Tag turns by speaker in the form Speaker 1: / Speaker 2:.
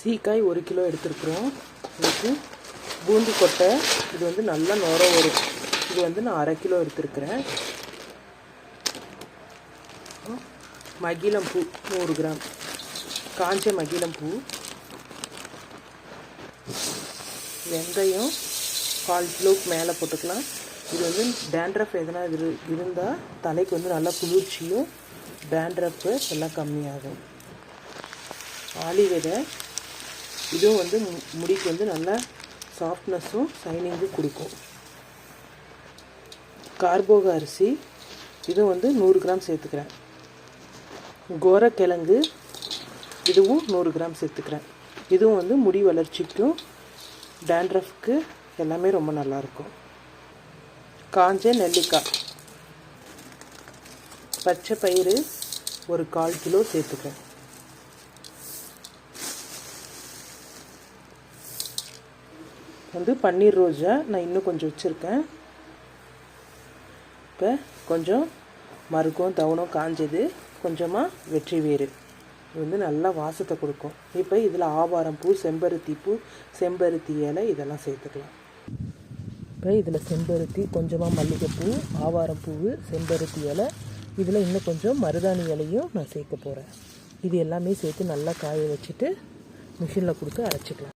Speaker 1: சீக்காய் 1 kilo எடுத்துருக்குறோம். இதுக்கு பூந்தி கொட்டை இது வந்து நல்லா நுர வரும். இது வந்து நான் 1/2 கிலோ எடுத்துருக்கிறேன். மகிழம்பூ 100 கிராம், காஞ்ச மகிழம்பூ, வெந்தயம் 1/4 கிலோவுக்கு மேலே போட்டுக்கலாம். இது வந்து டேண்ட்ரஃப் எதனா இருந்தால் தலைக்கு வந்து நல்லா குளிர்ச்சியும் டேண்ட்ரஃப்பு எல்லாம் கம்மியாகும். ஆளி விதை இதுவும் வந்து முடிக்கு வந்து நல்லா சாஃப்ட்னஸும் ஷைனிங்கும் கொடுக்கும். கார்போக அரிசி இதுவும் வந்து 100 கிராம் சேர்த்துக்கிறேன். கோரக்கிழங்கு இதுவும் 100 கிராம் சேர்த்துக்கிறேன். இதுவும் வந்து முடி வளர்ச்சிக்கும் டேண்ட்ரஃப்க்கு எல்லாமே ரொம்ப நல்லாயிருக்கும். காஞ்ச நெல்லிக்காய், பச்சை பயிறு ஒரு 1/4 கிலோ சேர்த்துக்கிறேன். வந்து பன்னீர் ரோஜா நான் இன்னும் கொஞ்சம் வச்சுருக்கேன். இப்போ கொஞ்சம் மருகம் தவணம் காஞ்சது, கொஞ்சமாக வெற்றி வேறு, இது வந்து நல்லா வாசத்தை கொடுக்கும். இப்போ இதில் ஆவாரம் பூ, செம்பருத்தி பூ, செம்பருத்தி இலை இதெல்லாம் சேர்த்துக்கலாம். இப்போ இதில் செம்பருத்தி, கொஞ்சமாக மல்லிகைப்பூ, ஆவாரம் பூ, செம்பருத்தி இலை, இதில் இன்னும் கொஞ்சம் மருதாணி இலையும் நான் சேர்க்க போகிறேன். இது எல்லாமே சேர்த்து நல்லா காய வச்சுட்டு மிஷினில் கொடுத்து அரைச்சிக்கலாம்.